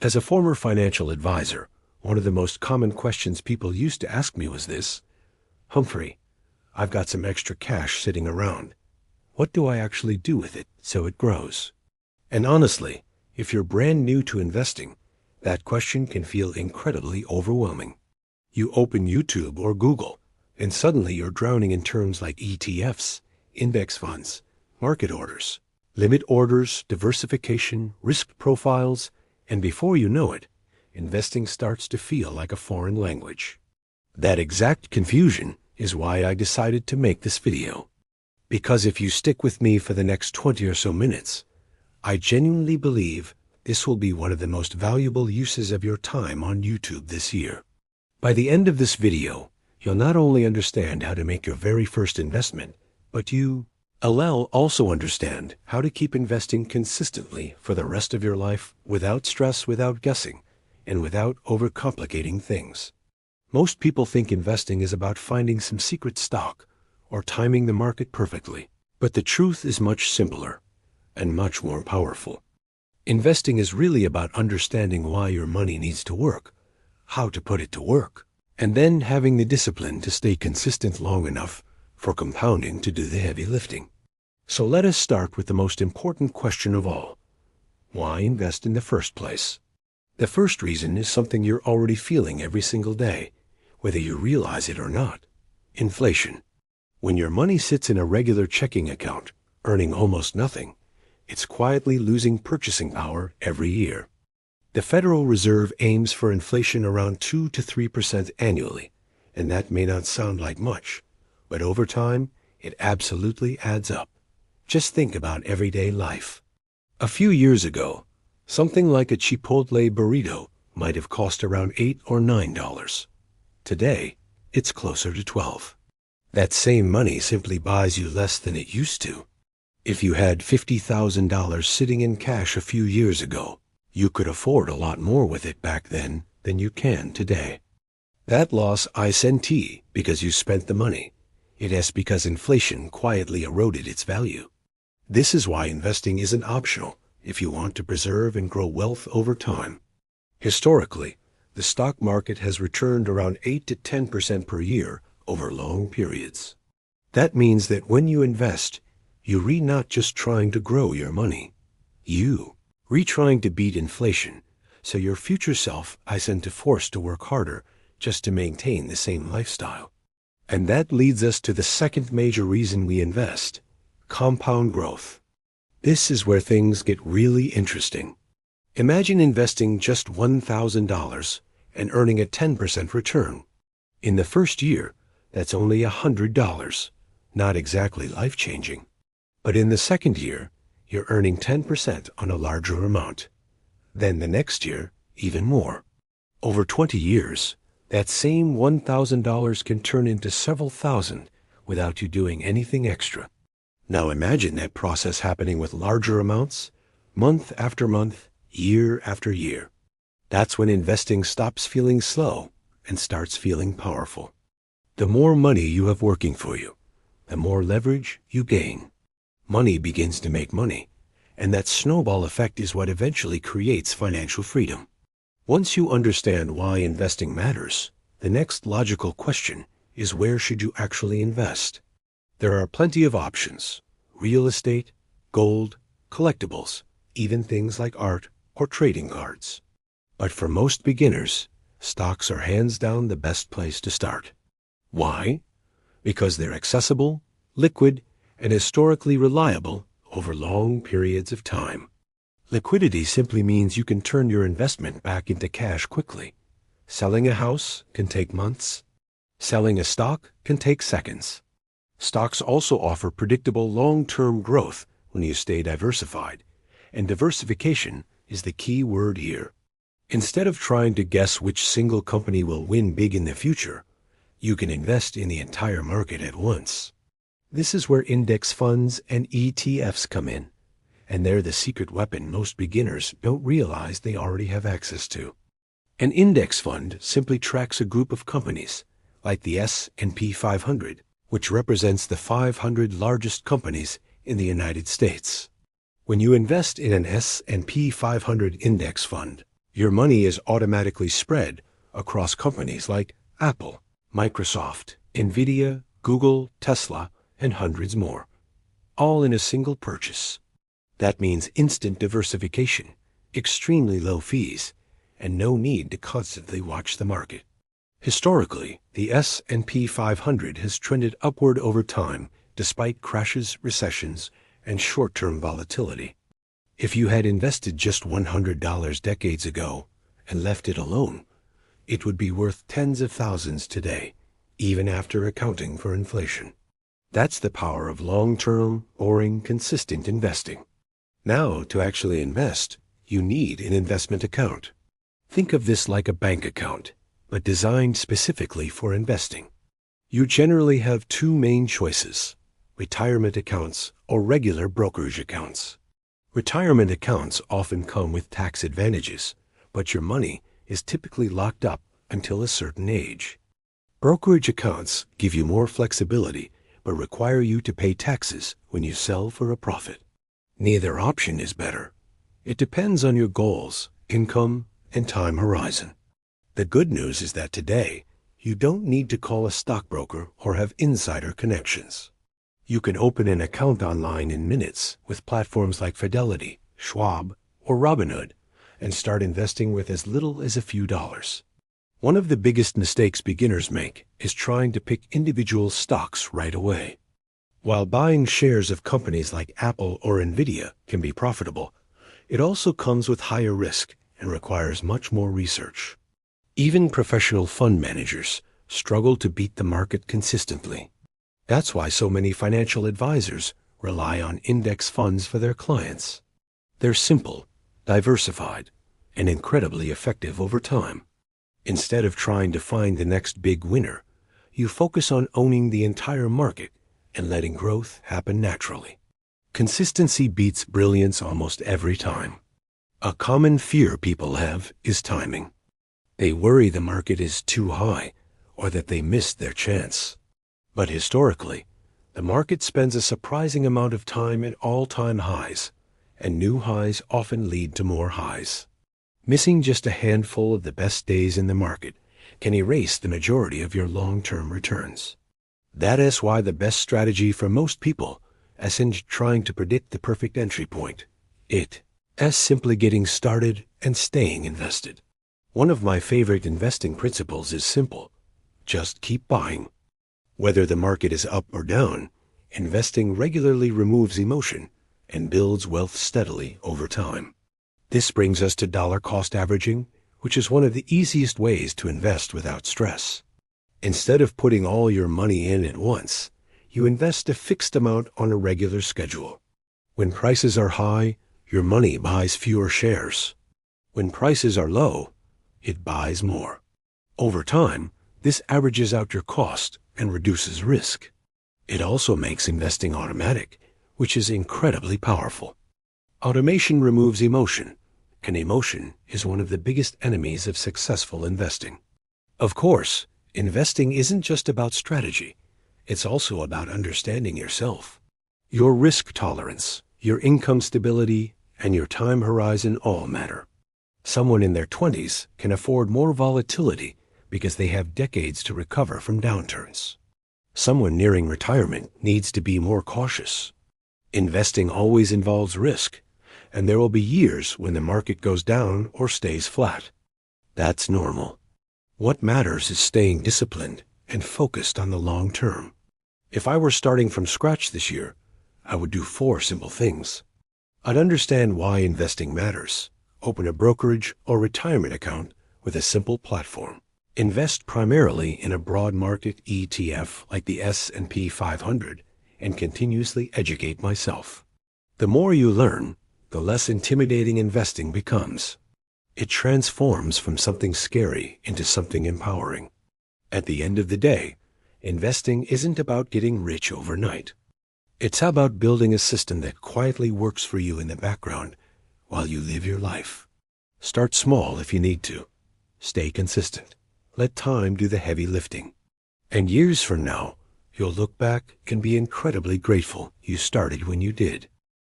As a former financial advisor, one of the most common questions people used to ask me was this: Humphrey, I've got some extra cash sitting around. What do I actually do with it so it grows? And honestly, if you're brand new to investing, that question can feel incredibly overwhelming. You open YouTube or Google, and suddenly you're drowning in terms like ETFs, index funds, market orders, limit orders, diversification, risk profiles, and before you know it, investing starts to feel like a foreign language. That exact confusion is why I decided to make this video. Because if you stick with me for the next 20 or so minutes, I genuinely believe this will be one of the most valuable uses of your time on YouTube this year. By the end of this video, you'll not only understand how to make your very first investment, but you'll also understand how to keep investing consistently for the rest of your life without stress, without guessing, and without overcomplicating things. Most people think investing is about finding some secret stock or timing the market perfectly, but the truth is much simpler and much more powerful. Investing is really about understanding why your money needs to work, how to put it to work, and then having the discipline to stay consistent long enough for compounding to do the heavy lifting. So let us start with the most important question of all. Why invest in the first place? The first reason is something you're already feeling every single day, whether you realize it or not: inflation. When your money sits in a regular checking account, earning almost nothing, it's quietly losing purchasing power every year. The Federal Reserve aims for inflation around 2 to 3% annually, and that may not sound like much, but over time, it absolutely adds up. Just think about everyday life. A few years ago, something like a Chipotle burrito might have cost around $8 or $9. Today, it's closer to $12. That same money simply buys you less than it used to. If you had $50,000 sitting in cash a few years ago, you could afford a lot more with it back then than you can today. That loss isn't because you spent the money. It is because inflation quietly eroded its value. This is why investing isn't optional if you want to preserve and grow wealth over time. Historically, the stock market has returned around 8 to 10% per year over long periods. That means that when you invest, you're not just trying to grow your money. You're trying to beat inflation, so your future self isn't forced to work harder just to maintain the same lifestyle. And that leads us to the second major reason we invest: compound growth. This is where things get really interesting. Imagine investing just $1,000 and earning a 10% return. In the first year, that's only $100, not exactly life-changing. But in the second year, you're earning 10% on a larger amount. Then the next year, even more. Over 20 years, that same $1,000 can turn into several thousand without you doing anything extra. Now imagine that process happening with larger amounts, month after month, year after year. That's when investing stops feeling slow and starts feeling powerful. The more money you have working for you, the more leverage you gain. Money begins to make money, and that snowball effect is what eventually creates financial freedom. Once you understand why investing matters, the next logical question is, where should you actually invest? There are plenty of options: real estate, gold, collectibles, even things like art or trading cards. But for most beginners, stocks are hands down the best place to start. Why? Because they're accessible, liquid, and historically reliable over long periods of time. Liquidity simply means you can turn your investment back into cash quickly. Selling a house can take months. Selling a stock can take seconds. Stocks also offer predictable long-term growth when you stay diversified, and diversification is the key word here. Instead of trying to guess which single company will win big in the future, you can invest in the entire market at once. This is where index funds and ETFs come in, and they're the secret weapon most beginners don't realize they already have access to. An index fund simply tracks a group of companies, like the S&P 500, which represents the 500 largest companies in the United States. When you invest in an S&P 500 index fund, Your money is automatically spread across companies like Apple, Microsoft, Nvidia, Google, Tesla, and hundreds more, all in a single purchase. That means instant diversification, extremely low fees, and no need to constantly watch the market. Historically, the S&P 500 has trended upward over time despite crashes, recessions, and short-term volatility. If you had invested just $100 decades ago and left it alone, it would be worth tens of thousands today, even after accounting for inflation. That's the power of long-term, boring, consistent investing. Now, to actually invest, you need an investment account. Think of this like a bank account, but designed specifically for investing. You generally have two main choices: retirement accounts or regular brokerage accounts. Retirement accounts often come with tax advantages, but your money is typically locked up until a certain age. Brokerage accounts give you more flexibility, but require you to pay taxes when you sell for a profit. Neither option is better. It depends on your goals, income, and time horizon. The good news is that today, you don't need to call a stockbroker or have insider connections. You can open an account online in minutes with platforms like Fidelity, Schwab, or Robinhood, and start investing with as little as a few dollars. One of the biggest mistakes beginners make is trying to pick individual stocks right away. While buying shares of companies like Apple or Nvidia can be profitable, it also comes with higher risk and requires much more research. Even professional fund managers struggle to beat the market consistently. That's why so many financial advisors rely on index funds for their clients. They're simple, diversified, and incredibly effective over time. Instead of trying to find the next big winner, you focus on owning the entire market and letting growth happen naturally. Consistency beats brilliance almost every time. A common fear people have is timing. They worry the market is too high or that they missed their chance. But historically, the market spends a surprising amount of time at all-time highs, and new highs often lead to more highs. Missing just a handful of the best days in the market can erase the majority of your long-term returns. That is why the best strategy for most people isn't trying to predict the perfect entry point. It is simply getting started and staying invested. One of my favorite investing principles is simple: just keep buying. Whether the market is up or down, investing regularly removes emotion and builds wealth steadily over time. This brings us to dollar cost averaging, which is one of the easiest ways to invest without stress. Instead of putting all your money in at once, you invest a fixed amount on a regular schedule. When prices are high, your money buys fewer shares. When prices are low, it buys more. Over time, this averages out your cost and reduces risk. It also makes investing automatic, which is incredibly powerful. Automation removes emotion, and emotion is one of the biggest enemies of successful investing. Of course, investing isn't just about strategy. It's also about understanding yourself. Your risk tolerance, your income stability, and your time horizon all matter. Someone in their 20s can afford more volatility because they have decades to recover from downturns. Someone nearing retirement needs to be more cautious. Investing always involves risk, and there will be years when the market goes down or stays flat. That's normal. What matters is staying disciplined and focused on the long term. If I were starting from scratch this year, I would do 4 simple things. I'd understand why investing matters. Open a brokerage or retirement account with a simple platform. Invest primarily in a broad market ETF like the S&P 500 and continuously educate myself. The more you learn, the less intimidating investing becomes. It transforms from something scary into something empowering. At the end of the day, investing isn't about getting rich overnight. It's about building a system that quietly works for you in the background while you live your life. Start small if you need to. Stay consistent. Let time do the heavy lifting. And years from now, you'll look back and be incredibly grateful you started when you did.